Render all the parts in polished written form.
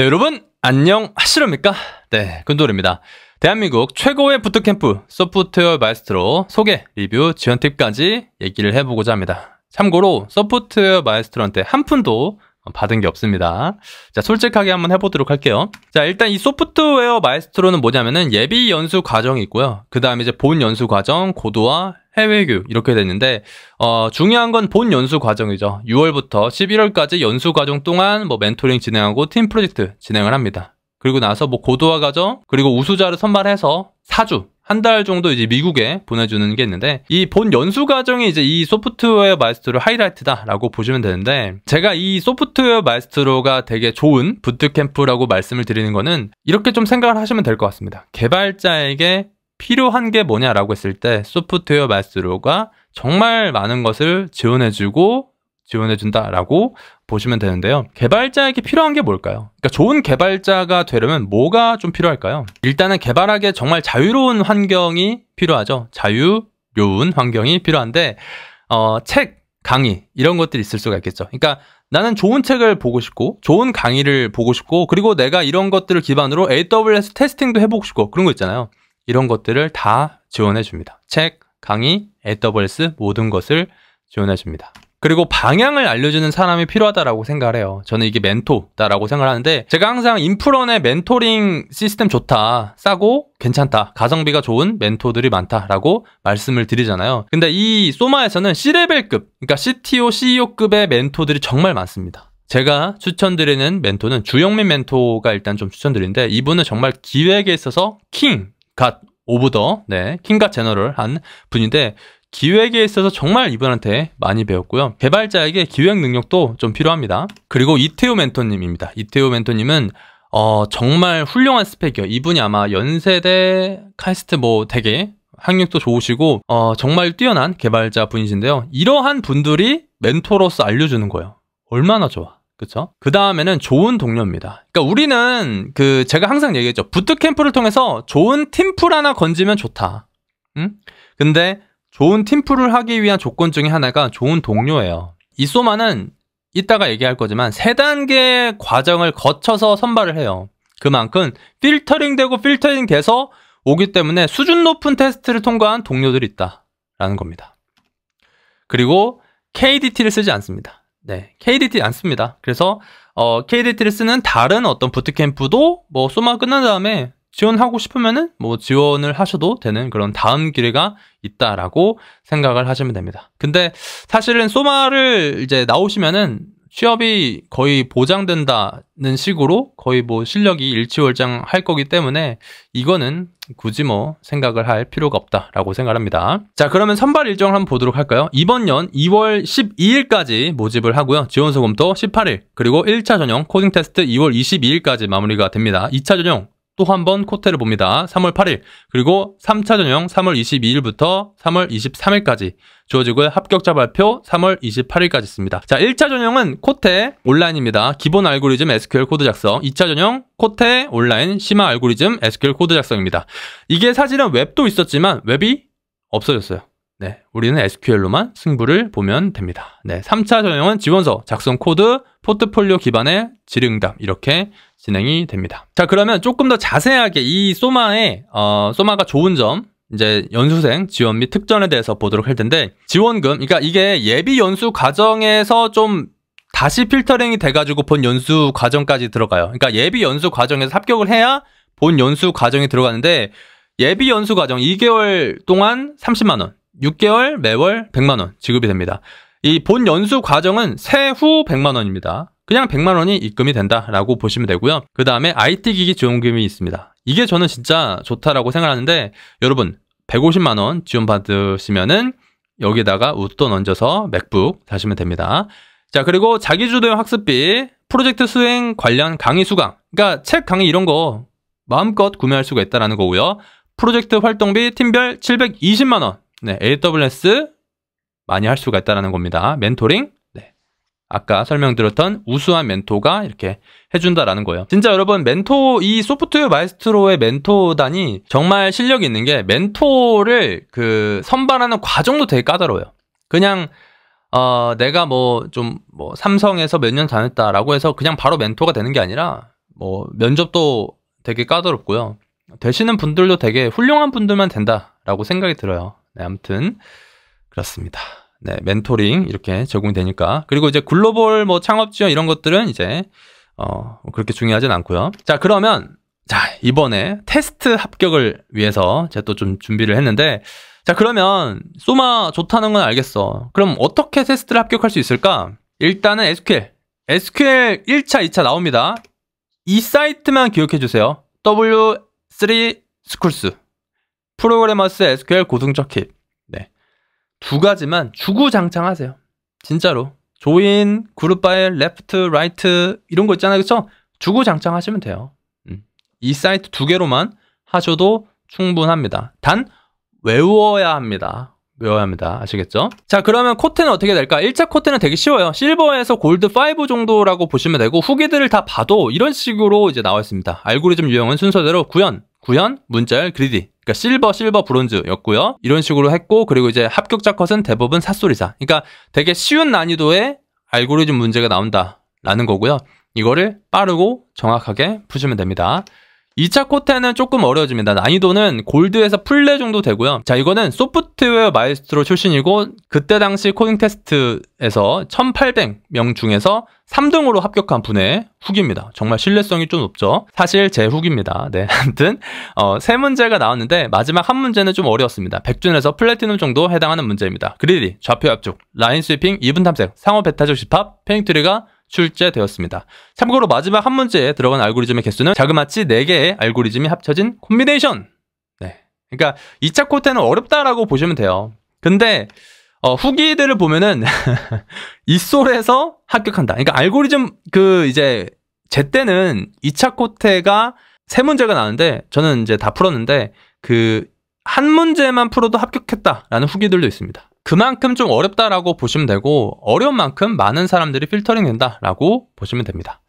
네, 여러분 안녕하시렵니까? 네, 근돌입니다. 대한민국 최고의 부트캠프 소프트웨어 마에스트로 소개, 리뷰, 지원 팁까지 얘기를 해보고자 합니다. 참고로 소프트웨어 마에스트로한테 한 푼도 받은 게 없습니다. 자, 솔직하게 한번 해보도록 할게요. 자, 일단 이 소프트웨어 마에스트로는 뭐냐면은 예비 연수 과정이 있고요. 그 다음에 이제 본 연수 과정, 고도화, 해외 교육 이렇게 됐는데 중요한 건 본 연수 과정이죠. 6월부터 11월까지 연수 과정 동안 뭐 멘토링 진행하고 팀 프로젝트 진행을 합니다. 그리고 나서 뭐 고도화 과정, 그리고 우수자를 선발해서 4주 한 달 정도 이제 미국에 보내주는 게 있는데, 이 본 연수 과정이 이제 이 소프트웨어 마에스트로 하이라이트다라고 보시면 되는데, 제가 이 소프트웨어 마에스트로가 되게 좋은 부트캠프라고 말씀을 드리는 거는 이렇게 좀 생각을 하시면 될 것 같습니다. 개발자에게 필요한 게 뭐냐라고 했을 때 소프트웨어 마에스트로가 정말 많은 것을 지원해준다라고 보시면 되는데요. 개발자에게 필요한 게 뭘까요? 그러니까 좋은 개발자가 되려면 뭐가 좀 필요할까요? 일단은 개발하기에 정말 자유로운 환경이 필요하죠. 자유로운 환경이 필요한데 책, 강의 이런 것들이 있을 수가 있겠죠. 그러니까 나는 좋은 책을 보고 싶고 좋은 강의를 보고 싶고, 그리고 내가 이런 것들을 기반으로 AWS 테스팅도 해보고 싶고 그런 거 있잖아요. 이런 것들을 다 지원해 줍니다. 책, 강의, AWS 모든 것을 지원해 줍니다. 그리고 방향을 알려주는 사람이 필요하다라고 생각을 해요. 저는 이게 멘토다라고 생각을 하는데, 제가 항상 인프런의 멘토링 시스템 좋다, 싸고 괜찮다, 가성비가 좋은 멘토들이 많다라고 말씀을 드리잖아요. 근데 이 소마에서는 C레벨급, 그러니까 CTO, CEO급의 멘토들이 정말 많습니다. 제가 추천드리는 멘토는 주영민 멘토가 일단 좀 추천드리는데, 이분은 정말 기획에 있어서 킹갓 오브 더, 킹갓 제너럴 한 분인데, 기획에 있어서 정말 이분한테 많이 배웠고요. 개발자에게 기획 능력도 좀 필요합니다. 그리고 이태호 멘토님입니다. 이태호 멘토님은 정말 훌륭한 스펙이요. 이분이 아마 연세대 카이스트 뭐 되게 학력도 좋으시고 정말 뛰어난 개발자 분이신데요. 이러한 분들이 멘토로서 알려주는 거예요. 얼마나 좋아. 그쵸? 그 다음에는 좋은 동료입니다. 그러니까 우리는 제가 항상 얘기했죠. 부트캠프를 통해서 좋은 팀플 하나 건지면 좋다. 응? 근데 좋은 팀플을 하기 위한 조건 중에 하나가 좋은 동료예요. 이 소마는 이따가 얘기할 거지만 3단계 과정을 거쳐서 선발을 해요. 그만큼 필터링 돼서 오기 때문에 수준 높은 테스트를 통과한 동료들이 있다라는 겁니다. 그리고 KDT를 쓰지 않습니다. 네, KDT 안 씁니다. 그래서 KDT를 쓰는 다른 어떤 부트캠프도 뭐 소마 끝난 다음에 지원하고 싶으면은 뭐 지원을 하셔도 되는 그런 다음 기회가 있다라고 생각을 하시면 됩니다. 근데 사실은 소마를 이제 나오시면은 취업이 거의 보장된다는 식으로 거의 뭐 실력이 일취월장 할 거기 때문에 이거는 굳이 뭐 생각을 할 필요가 없다라고 생각합니다. 자, 그러면 선발 일정을 한번 보도록 할까요? 이번 년 2월 12일까지 모집을 하고요. 지원 소금도 18일, 그리고 1차 전형 코딩 테스트 2월 22일까지 마무리가 됩니다. 2차 전형 또 한 번 코테를 봅니다. 3월 8일, 그리고 3차 전형 3월 22일부터 3월 23일까지 주어지고요. 합격자 발표 3월 28일까지 있습니다. 자, 1차 전형은 코테 온라인입니다. 기본 알고리즘 SQL 코드 작성. 2차 전형 코테 온라인 심화 알고리즘 SQL 코드 작성입니다. 이게 사실은 웹도 있었지만 웹이 없어졌어요. 네, 우리는 SQL로만 승부를 보면 됩니다. 네, 3차 전형은 지원서, 작성 코드, 포트폴리오 기반의 질의응답 이렇게 진행이 됩니다. 자, 그러면 조금 더 자세하게 이 소마가 좋은 점, 이제 연수생 지원 및 특전에 대해서 보도록 할 텐데, 지원금, 그러니까 이게 예비 연수 과정에서 좀 다시 필터링이 돼가지고 본 연수 과정까지 들어가요. 그러니까 예비 연수 과정에서 합격을 해야 본 연수 과정이 들어가는데, 예비 연수 과정 2개월 동안 30만 원, 6개월 매월 100만 원 지급이 됩니다. 이 본 연수 과정은 세후 100만 원입니다. 그냥 100만 원이 입금이 된다라고 보시면 되고요. 그 다음에 IT 기기 지원금이 있습니다. 이게 저는 진짜 좋다라고 생각하는데, 여러분 150만 원 지원받으시면은 여기다가 웃돈 얹어서 맥북 사시면 됩니다. 자, 그리고 자기주도형 학습비, 프로젝트 수행 관련 강의 수강, 그러니까 책 강의 이런 거 마음껏 구매할 수가 있다라는 거고요. 프로젝트 활동비 팀별 720만 원. 네, AWS 많이 할 수가 있다는 겁니다. 멘토링, 네, 아까 설명드렸던 우수한 멘토가 이렇게 해준다라는 거예요. 진짜 여러분, 이 소프트웨어 마에스트로의 멘토단이 정말 실력이 있는 게, 멘토를 선발하는 과정도 되게 까다로워요. 그냥 내가 삼성에서 몇 년 다녔다라고 해서 그냥 바로 멘토가 되는 게 아니라 뭐 면접도 되게 까다롭고요. 되시는 분들도 되게 훌륭한 분들만 된다라고 생각이 들어요. 네, 아무튼 그렇습니다. 네, 멘토링 이렇게 적용이 되니까. 그리고 이제 글로벌 뭐 창업 지원 이런 것들은 이제 그렇게 중요하진 않고요. 자, 그러면 이번에 테스트 합격을 위해서 제가 또 좀 준비를 했는데, 자, 그러면 소마 좋다는 건 알겠어. 그럼 어떻게 테스트를 합격할 수 있을까? 일단은 SQL 1차, 2차 나옵니다. 이 사이트만 기억해 주세요. W3 Schools 프로그래머스 SQL 고등적 킵. 네, 두 가지만 주구장창 하세요. 진짜로. 조인, 그룹 파일, 레프트, 라이트 이런 거 있잖아요. 그쵸? 주구장창 하시면 돼요. 이 사이트 두 개로만 하셔도 충분합니다. 단 외워야 합니다. 아시겠죠? 자, 그러면 코트는 어떻게 될까? 1차 코트는 되게 쉬워요. 실버에서 골드 5 정도라고 보시면 되고, 후기들을 다 봐도 이런 식으로 이제 나와 있습니다. 알고리즘 유형은 순서대로 구현, 문자열, 그리디. 그러니까 실버, 브론즈였고요. 이런 식으로 했고, 그리고 이제 합격자 컷은 대부분 삿소리사. 그러니까 되게 쉬운 난이도의 알고리즘 문제가 나온다라는 거고요. 이거를 빠르고 정확하게 푸시면 됩니다. 2차 코트는 조금 어려워집니다. 난이도는 골드에서 플레 정도 되고요. 자, 이거는 소프트웨어 마에스트로 출신이고, 그때 당시 코딩 테스트에서 1800명 중에서 3등으로 합격한 분의 후기입니다. 정말 신뢰성이 좀 높죠. 사실 제 후기입니다. 네, 아무튼 세 문제가 나왔는데 마지막 한 문제는 좀 어려웠습니다. 백준에서 플래티넘 정도 해당하는 문제입니다. 그리디, 좌표 압축, 라인 스위핑, 이분 탐색, 상호 베타적 집합, 페인트리가 출제되었습니다. 참고로 마지막 한 문제에 들어간 알고리즘의 개수는 자그마치 4개의 알고리즘이 합쳐진 콤비네이션. 네, 그러니까 2차 코트는 어렵다라고 보시면 돼요. 근데 후기들을 보면은 이솔에서 합격한다. 그러니까 알고리즘 이제 제 때는 2차 코트가 3문제가 나왔는데 저는 이제 다 풀었는데 한 문제만 풀어도 합격했다라는 후기들도 있습니다. 그만큼 좀 어렵다라고 보시면 되고, 어려운 만큼 많은 사람들이 필터링 된다라고 보시면 됩니다.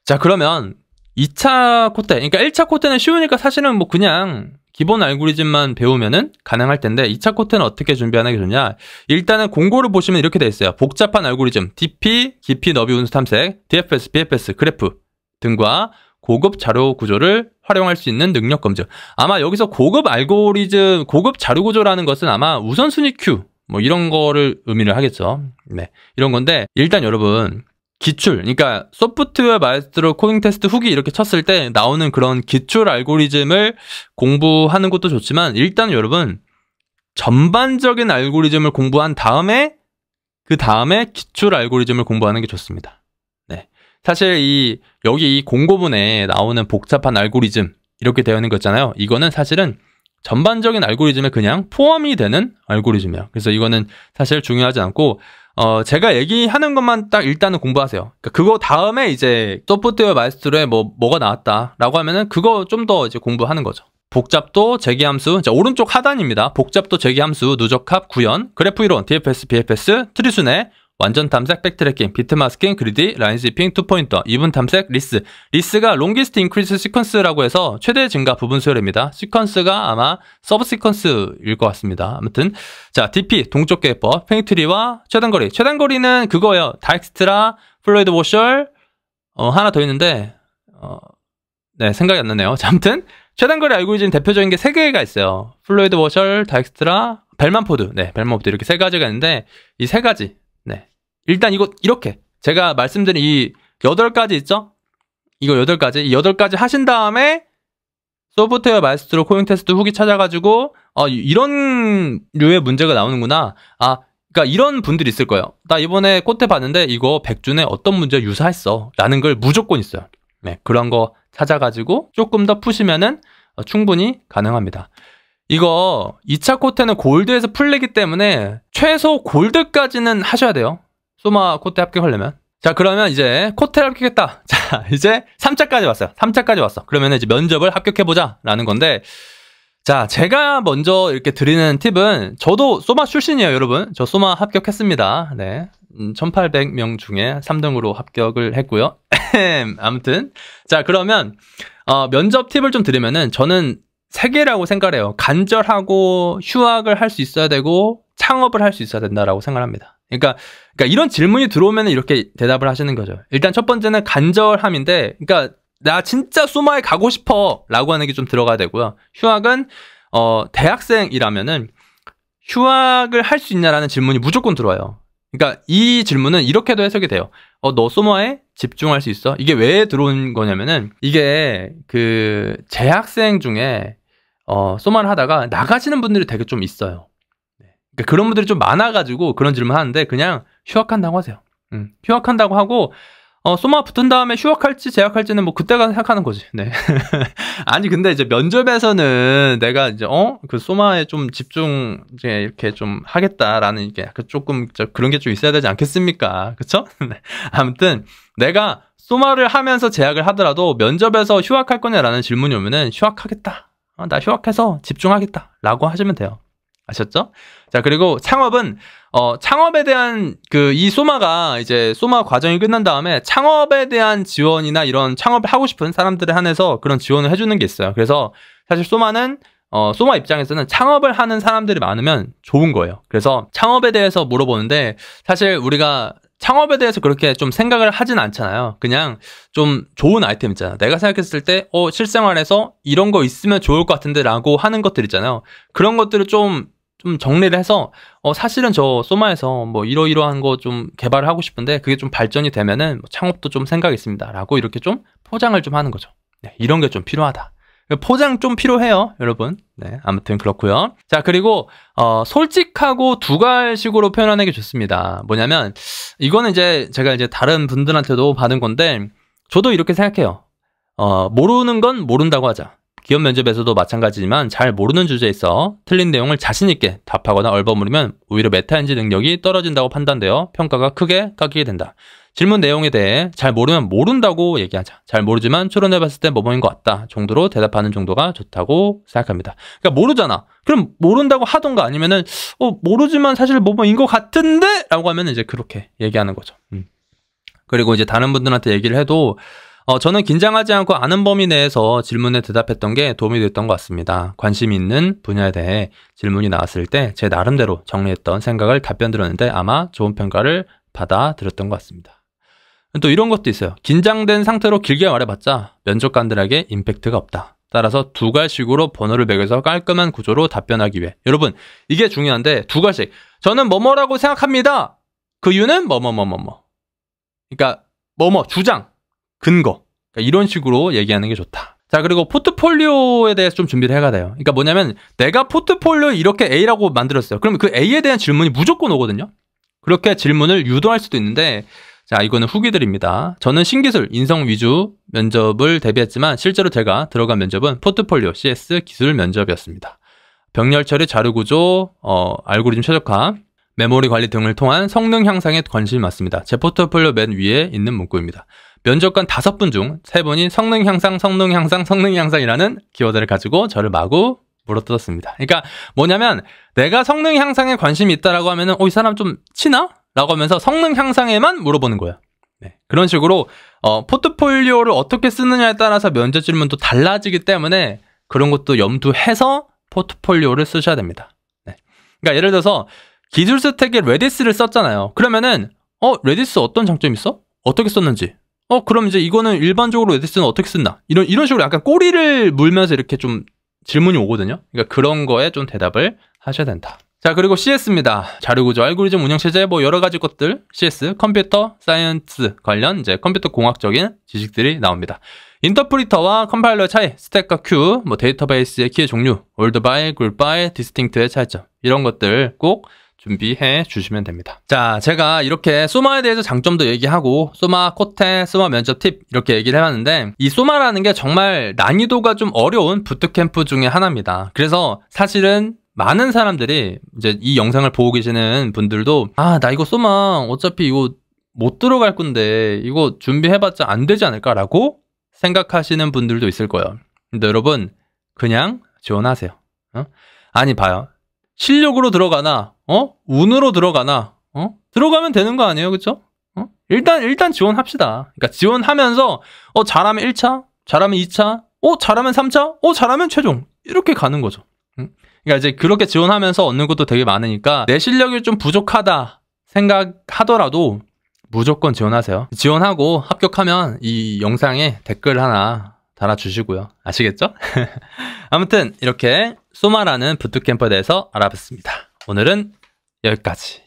자, 그러면 2차 코트, 그러니까 1차 코트는 쉬우니까 사실은 뭐 그냥 기본 알고리즘만 배우면은 가능할 텐데, 2차 코트는 어떻게 준비하는 게 좋냐? 일단은 공고를 보시면 이렇게 돼 있어요. 복잡한 알고리즘, DP, 깊이 너비 운수 탐색, DFS, BFS, 그래프 등과 고급 자료 구조를 활용할 수 있는 능력 검증. 아마 여기서 고급 알고리즘, 고급 자료 구조라는 것은 아마 우선순위 큐, 뭐 이런 거를 의미를 하겠죠. 네, 이런 건데, 일단 여러분 기출, 그러니까 소프트웨어 마에스트로 코딩 테스트 후기 이렇게 쳤을 때 나오는 그런 기출 알고리즘을 공부하는 것도 좋지만, 일단 여러분 전반적인 알고리즘을 공부한 다음에 그 다음에 기출 알고리즘을 공부하는 게 좋습니다. 네, 사실 여기 이 공고문에 나오는 복잡한 알고리즘 이렇게 되어 있는 거 있잖아요. 이거는 사실은 전반적인 알고리즘에 그냥 포함이 되는 알고리즘이에요. 그래서 이거는 사실 중요하지 않고, 제가 얘기하는 것만 딱 일단은 공부하세요. 그러니까 그거 다음에 이제 소프트웨어 마에스트로에 뭐가 나왔다라고 하면은 그거 좀 더 이제 공부하는 거죠. 복잡도, 재기함수, 자, 오른쪽 하단입니다. 복잡도, 재기함수, 누적합, 구현, 그래프 이론, DFS, BFS, 트리순회, 완전 탐색, 백트래킹, 비트 마스킹, 그리디, 라인 스위핑, 투포인터, 이분 탐색, 리스. 리스가 롱기스트 인크리스 시퀀스라고 해서 최대 증가 부분 수열입니다. 시퀀스가 아마 서브 시퀀스일 것 같습니다. 아무튼 자, DP, 동쪽 계획법, 페인트리와 최단거리. 최단거리는 그거예요. 다익스트라, 플로이드 워셜, 하나 더 있는데 네, 생각이 안 나네요. 자, 아무튼 최단거리 알고리즘 대표적인 게 3개가 있어요. 플로이드 워셜, 다익스트라, 벨만포드. 네, 벨만포드 이렇게 3가지가 있는데, 이 3가지. 네, 일단 이거 이렇게 제가 말씀드린 이 8가지 있죠? 이거 8가지. 이 8가지 하신 다음에 소프트웨어 마에스트로 코딩 테스트 후기 찾아가지고 이런 류의 문제가 나오는구나. 그러니까 이런 분들이 있을 거예요. 나 이번에 코트 봤는데 이거 백준에 어떤 문제 유사했어 라는 걸 무조건 있어요. 네, 그런 거 찾아가지고 조금 더 푸시면은 충분히 가능합니다. 이거 2차 코트는 골드에서 풀리기 때문에 최소 골드까지는 하셔야 돼요. 소마 코트 합격하려면. 자, 그러면 이제 코트를 합격했다. 자, 이제 3차까지 왔어요. 3차까지 왔어. 그러면 이제 면접을 합격해보자 라는 건데, 자, 제가 먼저 이렇게 드리는 팁은, 저도 소마 출신이에요, 여러분. 저 소마 합격했습니다. 네, 1800명 중에 3등으로 합격을 했고요. 아무튼 자, 그러면 면접 팁을 좀 드리면은, 저는 3개라고 생각을 해요. 간절하고 휴학을 할 수 있어야 되고 창업을 할 수 있어야 된다라고 생각합니다. 그러니까 이런 질문이 들어오면 이렇게 대답을 하시는 거죠. 일단 첫 번째는 간절함인데, 그러니까 나 진짜 소마에 가고 싶어 라고 하는 게 좀 들어가야 되고요. 휴학은 대학생이라면은 휴학을 할 수 있냐라는 질문이 무조건 들어와요. 그러니까 이 질문은 이렇게도 해석이 돼요. 너 소마에 집중할 수 있어? 이게 왜 들어온 거냐면은 이게 그 재학생 중에 소마를 하다가 나가시는 분들이 되게 좀 있어요. 그러니까 그런 분들이 좀 많아가지고 그런 질문 하는데 그냥 휴학한다고 하세요. 휴학한다고 하고 소마 붙은 다음에 휴학할지 재학할지는 뭐 그때가 생각하는 거지. 네. 아니 근데 이제 면접에서는 내가 이제 그 소마에 좀 집중 이제 이렇게 좀 하겠다라는 이게 약간 조금 그런 게 좀 있어야 되지 않겠습니까? 그쵸? 네. 아무튼 내가 소마를 하면서 재학을 하더라도 면접에서 휴학할 거냐라는 질문이 오면은 휴학하겠다. 나 휴학해서 집중하겠다라고 하시면 돼요. 아셨죠? 자, 그리고 창업은 창업에 대한 이 소마가 이제 소마 과정이 끝난 다음에 창업에 대한 지원이나 이런 창업을 하고 싶은 사람들에 한해서 그런 지원을 해주는 게 있어요. 그래서 사실 소마는 소마 입장에서는 창업을 하는 사람들이 많으면 좋은 거예요. 그래서 창업에 대해서 물어보는데 사실 우리가 창업에 대해서 그렇게 좀 생각을 하진 않잖아요. 그냥 좀 좋은 아이템 있잖아요. 내가 생각했을 때 실생활에서 이런 거 있으면 좋을 것 같은데 라고 하는 것들 있잖아요. 그런 것들을 좀 정리를 해서 사실은 저 소마에서 뭐 이러이러한 거 좀 개발을 하고 싶은데 그게 좀 발전이 되면은 뭐 창업도 좀 생각이 있습니다 라고 이렇게 좀 포장을 좀 하는 거죠. 네, 이런 게 좀 필요하다. 포장 좀 필요해요, 여러분. 네, 아무튼 그렇고요. 자, 그리고 솔직하고 두갈식으로 표현하는 게 좋습니다. 뭐냐면 이거는 이제 제가 이제 다른 분들한테도 받은 건데 저도 이렇게 생각해요. 모르는 건 모른다고 하자. 기업 면접에서도 마찬가지지만 잘 모르는 주제에 있어 틀린 내용을 자신 있게 답하거나 얼버무리면 오히려 메타인지 능력이 떨어진다고 판단되어 평가가 크게 깎이게 된다. 질문 내용에 대해 잘 모르면 모른다고 얘기하자. 잘 모르지만 추론해봤을 때 뭐뭐인 것 같다 정도로 대답하는 정도가 좋다고 생각합니다. 그러니까 모르잖아. 그럼 모른다고 하던가 아니면은 모르지만 사실 뭐뭐인 것 같은데 라고 하면 이제 그렇게 얘기하는 거죠. 그리고 이제 다른 분들한테 얘기를 해도 저는 긴장하지 않고 아는 범위 내에서 질문에 대답했던 게 도움이 됐던 것 같습니다. 관심 있는 분야에 대해 질문이 나왔을 때 제 나름대로 정리했던 생각을 답변 드렸는데 아마 좋은 평가를 받아들였던 것 같습니다. 또 이런 것도 있어요. 긴장된 상태로 길게 말해봤자 면접관들에게 임팩트가 없다. 따라서 두갈식으로 번호를 매겨서 깔끔한 구조로 답변하기 위해. 여러분, 이게 중요한데 두갈식. 저는 뭐뭐라고 생각합니다. 그 이유는 뭐뭐뭐뭐뭐. 그러니까 뭐뭐 주장, 근거. 그러니까 이런 식으로 얘기하는 게 좋다. 자, 그리고 포트폴리오에 대해서 좀 준비를 해가야 돼요. 그러니까 뭐냐면 내가 포트폴리오 이렇게 A라고 만들었어요. 그러면 그 A에 대한 질문이 무조건 오거든요. 그렇게 질문을 유도할 수도 있는데 자, 이거는 후기들입니다. 저는 신기술, 인성 위주 면접을 대비했지만 실제로 제가 들어간 면접은 포트폴리오, CS 기술 면접이었습니다. 병렬 처리, 자료 구조, 알고리즘 최적화, 메모리 관리 등을 통한 성능 향상에 관심이 많습니다. 제 포트폴리오 맨 위에 있는 문구입니다. 면접관 5분 중 3분이 성능 향상, 성능 향상, 성능 향상이라는 키워드를 가지고 저를 마구 물어뜯었습니다. 그러니까 뭐냐면 내가 성능 향상에 관심이 있다라고 하면은 이 사람 좀 치나? 라고 하면서 성능 향상에만 물어보는 거예요. 네, 그런 식으로 포트폴리오를 어떻게 쓰느냐에 따라서 면접 질문도 달라지기 때문에 그런 것도 염두해서 포트폴리오를 쓰셔야 됩니다. 네. 그러니까 예를 들어서 기술 스택에 레디스를 썼잖아요. 그러면은 레디스 어떤 장점이 있어? 어떻게 썼는지. 그럼 이제 이거는 일반적으로 레디스는 어떻게 쓴다? 이런 식으로 약간 꼬리를 물면서 이렇게 좀 질문이 오거든요. 그러니까 그런 거에 좀 대답을 하셔야 된다. 자, 그리고 CS입니다. 자료구조, 알고리즘, 운영체제, 뭐 여러 가지 것들, CS, 컴퓨터, 사이언스 관련 이제 컴퓨터 공학적인 지식들이 나옵니다. 인터프리터와 컴파일러의 차이, 스택과 큐, 뭐 데이터베이스의 키의 종류, 올드 바이, 그룹 바이, 디스팅트의 차이점, 이런 것들 꼭 준비해 주시면 됩니다. 자, 제가 이렇게 소마에 대해서 장점도 얘기하고 소마 코테, 소마 면접 팁 이렇게 얘기를 해봤는데 이 소마라는 게 정말 난이도가 좀 어려운 부트캠프 중에 하나입니다. 그래서 사실은 많은 사람들이 이제 이 영상을 보고 계시는 분들도 나 이거 소마 어차피 이거 못 들어갈 건데 이거 준비해봤자 안 되지 않을까라고 생각하시는 분들도 있을 거예요. 근데 여러분 그냥 지원하세요. 아니 봐요. 실력으로 들어가나 운으로 들어가나 들어가면 되는 거 아니에요, 그쵸? 일단 지원합시다. 그러니까 지원하면서 잘하면 1차, 잘하면 2차, 잘하면 3차, 잘하면 최종 이렇게 가는 거죠. 그러니까 이제 그렇게 지원하면서 얻는 것도 되게 많으니까 내 실력이 좀 부족하다 생각하더라도 무조건 지원하세요. 지원하고 합격하면 이 영상에 댓글 하나 달아주시고요. 아시겠죠? 아무튼 이렇게 소마라는 부트캠프에 대해서 알아봤습니다. 오늘은 여기까지.